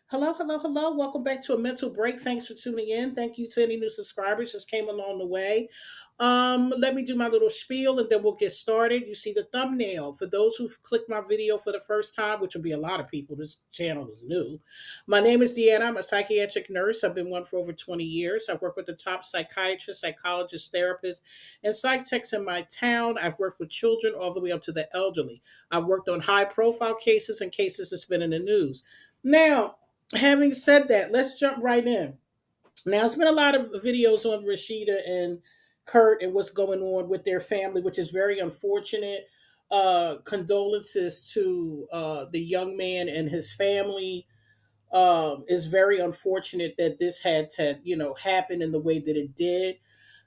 Hello, hello, hello. Welcome back to a mental break. Thanks for tuning in. Thank you to any new subscribers just came along the way. Let me do my little spiel and then we'll get started. You see the thumbnail. For those who've clicked my video for the first time, which will be a lot of people, this channel is new. My name is Deanna. I'm a psychiatric nurse. I've been one for over 20 years. I've worked with the top psychiatrists, psychologists, therapists, and psych techs in my town. I've worked with children all the way up to the elderly. I've worked on high profile cases and cases that's been in the news. Now, having said that, let's jump right in. Now, there's been a lot of videos on Rasheeda and Kurt and what's going on with their family, which is very unfortunate. Condolences to the young man and his family. It's very unfortunate that this had to, happen in the way that it did.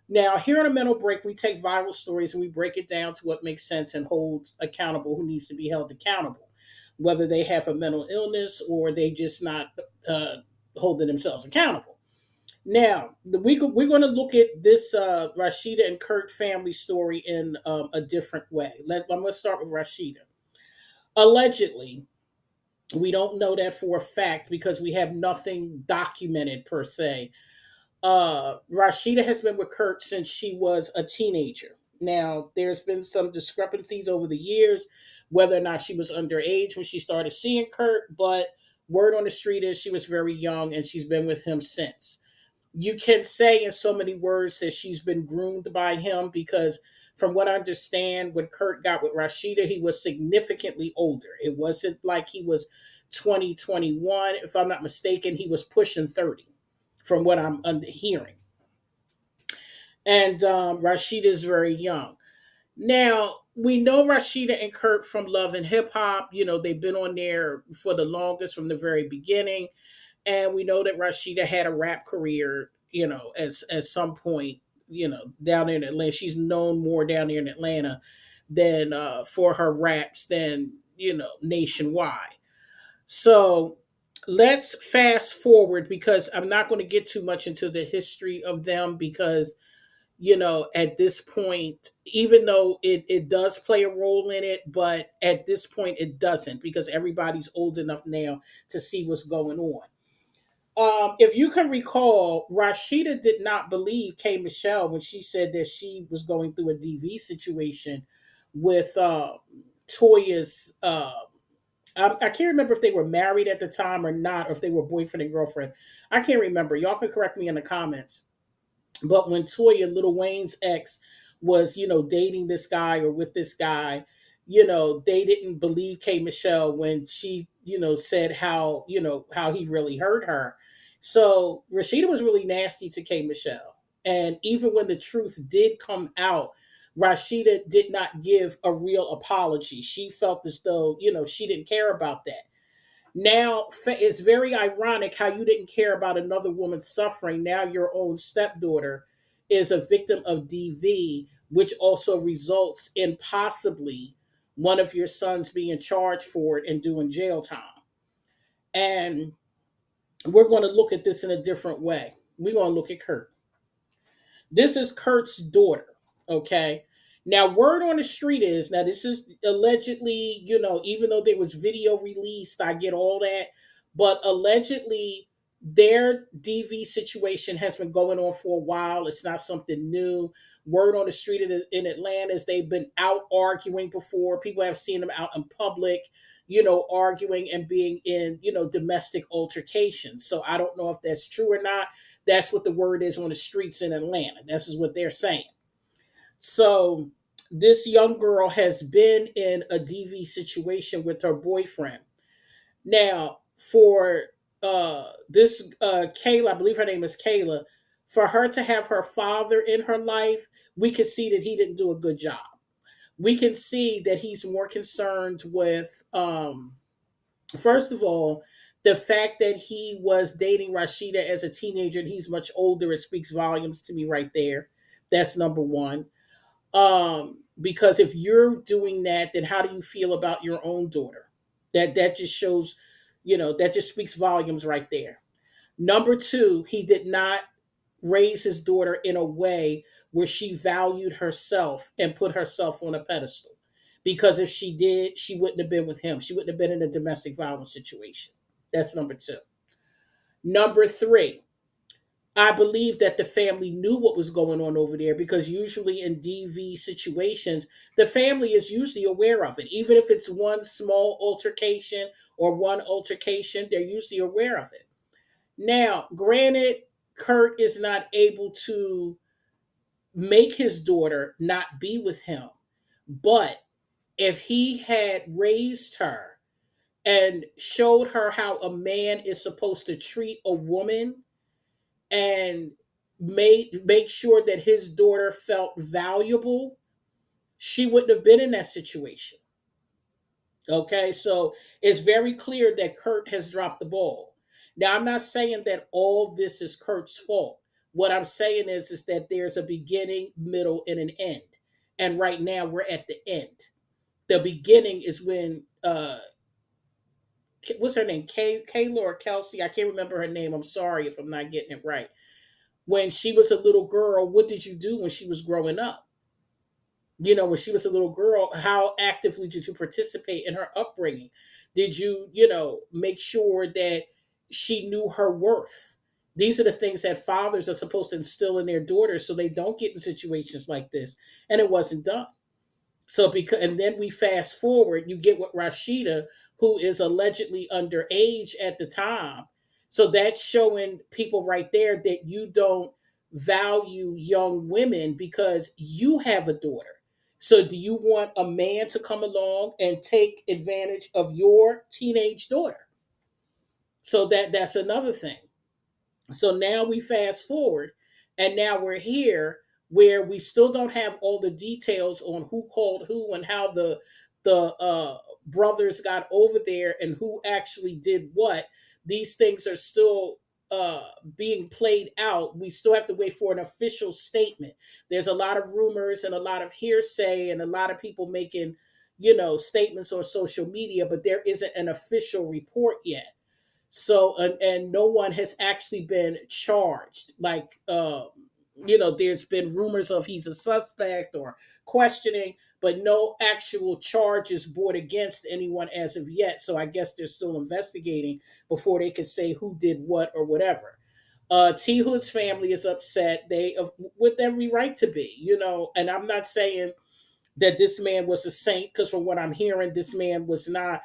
Now, here on a mental break, we take viral stories and we break it down to what makes sense and holds accountable who needs to be held accountable, whether they have a mental illness or they just not uh, holding themselves accountable. Now, we're going to look at this Rashida and Kurt family story in a different way. I'm going to start with Rashida. Allegedly, we don't know that for a fact because we have nothing documented per se. Rashida has been with Kurt since she was a teenager. Now, there's been some discrepancies over the years whether or not she was underage when she started seeing Kurt, but word on the street is she was very young and she's been with him since. You can say in so many words that she's been groomed by him because, from what I understand, when Kurt got with Rashida, he was significantly older. It wasn't like he was 2021. If I'm not mistaken, he was pushing 30 from what I'm hearing. And Rashida is very young. Now, we know Rashida and Kurt from Love and Hip Hop. They've been on there for the longest from the very beginning. And we know that Rashida had a rap career, at some point, down there in Atlanta. She's known more down there in Atlanta than for her raps than, nationwide. So let's fast forward because I'm not going to get too much into the history of them because, at this point, even though it does play a role in it, but at this point it doesn't because everybody's old enough now to see what's going on. If you can recall, Rashida did not believe K. Michelle when she said that she was going through a DV situation with Toya's. I can't remember if they were married at the time or not, or if they were boyfriend and girlfriend. I can't remember. Y'all can correct me in the comments. But when Toya, Little Wayne's ex, was dating this guy or with this guy, they didn't believe K. Michelle when she said how he really hurt her. So Rashida was really nasty to K. Michelle, and even when the truth did come out, Rashida did not give a real apology. She felt as though she didn't care about that. Now it's very ironic how you didn't care about another woman's suffering. Now your own stepdaughter is a victim of DV, which also results in possibly one of your sons being charged for it and doing jail time. And we're going to look at this in a different way. We're going to look at Kurt. This is Kurt's daughter. Okay. Now, word on the street is now this is allegedly, even though there was video released, I get all that, but allegedly their DV situation has been going on for a while. It's not something new. Word on the street in Atlanta is they've been out arguing before. People have seen them out in public, arguing and being in, domestic altercations. So I don't know if that's true or not. That's what the word is on the streets in Atlanta. This is what they're saying. So this young girl has been in a DV situation with her boyfriend. Now, for this Kayla, I believe her name is Kayla, for her to have her father in her life, we can see that he didn't do a good job. We can see that he's more concerned with, first of all, the fact that he was dating Rashida as a teenager and he's much older. It speaks volumes to me right there. That's number one. Because if you're doing that, then how do you feel about your own daughter? That just shows, that just speaks volumes right there. Number two, he did not raise his daughter in a way where she valued herself and put herself on a pedestal. Because if she did, she wouldn't have been with him. She wouldn't have been in a domestic violence situation. That's number two. Number three, I believe that the family knew what was going on over there because usually in DV situations, the family is usually aware of it. Even if it's one small altercation or one altercation, they're usually aware of it. Now, granted, Kurt is not able to make his daughter not be with him, but if he had raised her and showed her how a man is supposed to treat a woman and make sure that his daughter felt valuable, she wouldn't have been in that situation. Okay, so it's very clear that Kurt has dropped the ball. Now, I'm not saying that all this is Kurt's fault. What I'm saying is that there's a beginning, middle, and an end. And right now we're at the end. The beginning is when what's her name? Kayla or Kelsey? I can't remember her name. I'm sorry if I'm not getting it right. When she was a little girl, what did you do when she was growing up? When she was a little girl, how actively did you participate in her upbringing? Did you, make sure that she knew her worth? These are the things that fathers are supposed to instill in their daughters so they don't get in situations like this. And it wasn't done. So because and then we fast forward, you get with Rashida, who is allegedly underage at the time. So that's showing people right there that you don't value young women because you have a daughter. So do you want a man to come along and take advantage of your teenage daughter? So that's another thing. So now we fast forward, and now we're here where we still don't have all the details on who called who and how the brothers got over there and who actually did what. These things are still being played out. We still have to wait for an official statement. There's a lot of rumors and a lot of hearsay and a lot of people making statements on social media, but there isn't an official report yet. So and no one has actually been charged. Like there's been rumors of he's a suspect or questioning, but no actual charges brought against anyone as of yet. So I guess they're still investigating before they can say who did what or whatever. T Hood's family is upset. They with every right to be, and I'm not saying that this man was a saint, because from what I'm hearing, this man was not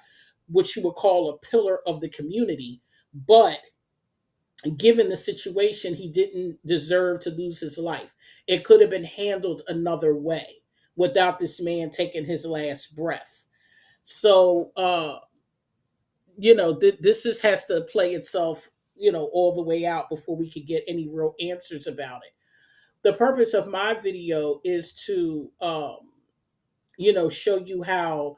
what you would call a pillar of the community. But given the situation, he didn't deserve to lose his life. It could have been handled another way without this man taking his last breath. So, this has to play itself, all the way out before we could get any real answers about it. The purpose of my video is to, show you how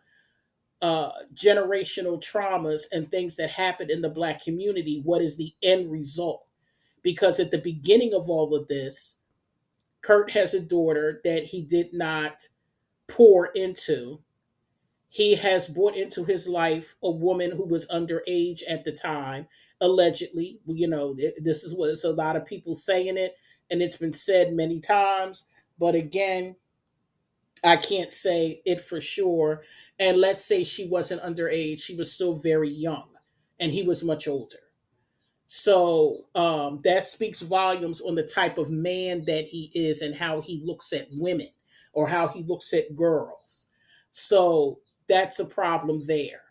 generational traumas and things that happen in the Black community, what is the end result? Because at the beginning of all of this, Kurt has a daughter that he did not pour into. He has brought into his life a woman who was underage at the time, allegedly. This is what it's a lot of people saying it, and it's been said many times. But again, I can't say it for sure. And let's say she wasn't underage, she was still very young, and he was much older. So that speaks volumes on the type of man that he is and how he looks at women or how he looks at girls. So that's a problem there.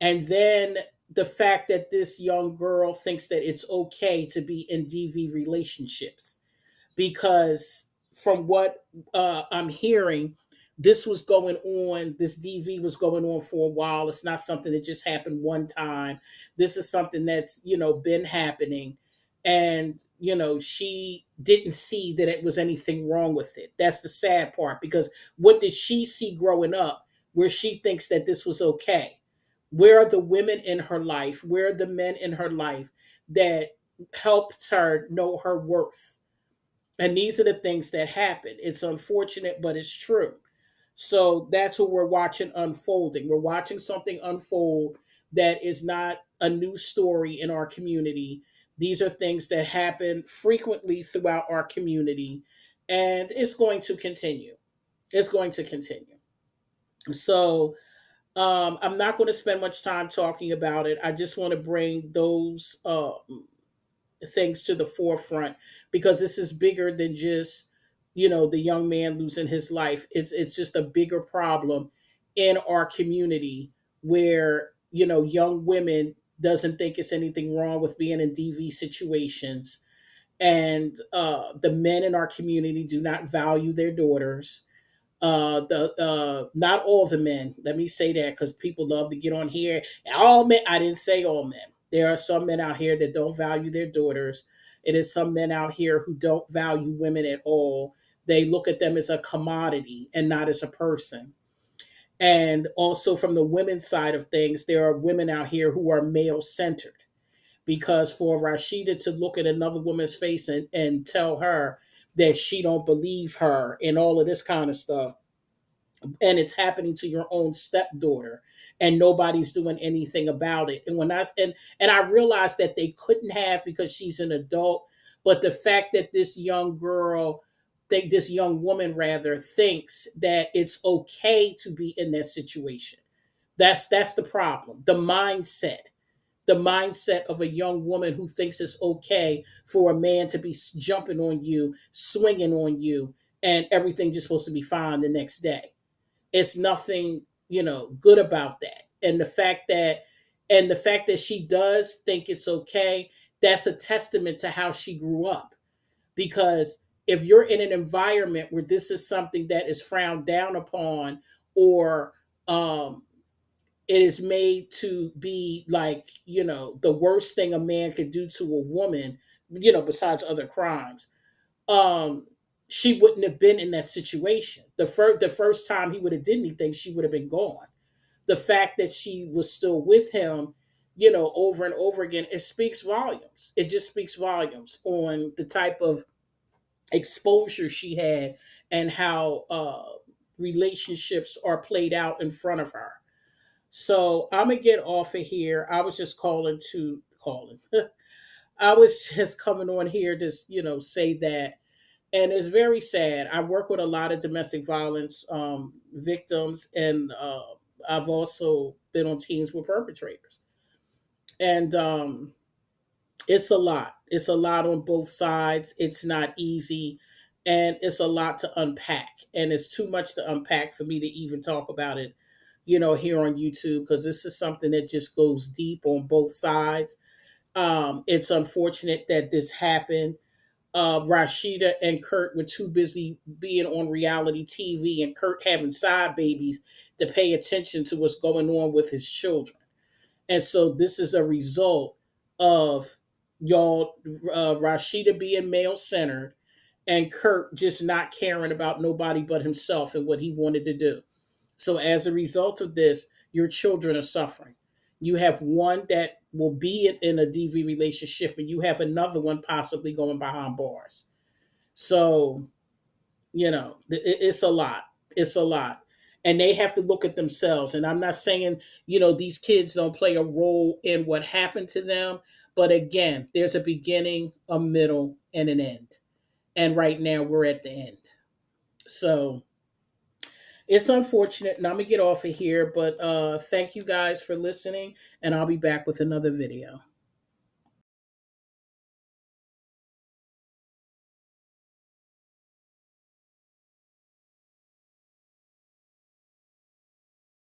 And then the fact that this young girl thinks that it's okay to be in DV relationships, because from what I'm hearing, this was going on. This DV was going on for a while. It's not something that just happened one time. This is something that's been happening, and she didn't see that it was anything wrong with it. That's the sad part, because what did she see growing up where she thinks that this was okay? Where are the women in her life? Where are the men in her life that helped her know her worth? And these are the things that happen. It's unfortunate, but it's true. So that's what we're watching unfolding. We're watching something unfold that is not a new story in our community. These are things that happen frequently throughout our community, and it's going to continue. It's going to continue. So I'm not going to spend much time talking about it. I just want to bring those things to the forefront, because this is bigger than just, the young man losing his life. It's just a bigger problem in our community, where, young women doesn't think it's anything wrong with being in DV situations, and the men in our community do not value their daughters. The Not all the men. Let me say that, because people love to get on here. All men. I didn't say all men. There are some men out here that don't value their daughters. It is some men out here who don't value women at all. They look at them as a commodity and not as a person. And also, from the women's side of things, there are women out here who are male centered, because for Rashida to look at another woman's face and tell her that she don't believe her and all of this kind of stuff, and it's happening to your own stepdaughter, and nobody's doing anything about it. And I realized that they couldn't have, because she's an adult. But the fact that this young woman rather, thinks that it's okay to be in that situation. That's the problem. The mindset of a young woman who thinks it's okay for a man to be jumping on you, swinging on you, and everything just supposed to be fine the next day. It's nothing, good about that. And the fact that she does think it's okay, that's a testament to how she grew up. Because if you're in an environment where this is something that is frowned down upon, or um it is made to be like, the worst thing a man could do to a woman, besides other crimes, um she wouldn't have been in that situation. The first time he would have did anything, she would have been gone. The fact that she was still with him, over and over again, it speaks volumes. It just speaks volumes on the type of exposure she had, and how relationships are played out in front of her. So I'm gonna get off of here. I was just calling. I was just coming on here to, say that. And it's very sad. I work with a lot of domestic violence victims, and I've also been on teams with perpetrators. And it's a lot. It's a lot on both sides. It's not easy, and it's a lot to unpack. And it's too much to unpack for me to even talk about it, here on YouTube, because this is something that just goes deep on both sides. It's unfortunate that this happened. Rashida and Kirk were too busy being on reality TV, and Kirk having side babies, to pay attention to what's going on with his children. And so this is a result of Rashida being male centered, and Kirk just not caring about nobody but himself and what he wanted to do. So as a result of this, your children are suffering. You have one that will be in a DV relationship, and you have another one possibly going behind bars. So, it's a lot. It's a lot. And they have to look at themselves. And I'm not saying, these kids don't play a role in what happened to them. But again, there's a beginning, a middle, and an end. And right now we're at the end. So it's unfortunate. And I'm going to get off of here. But thank you guys for listening. And I'll be back with another video.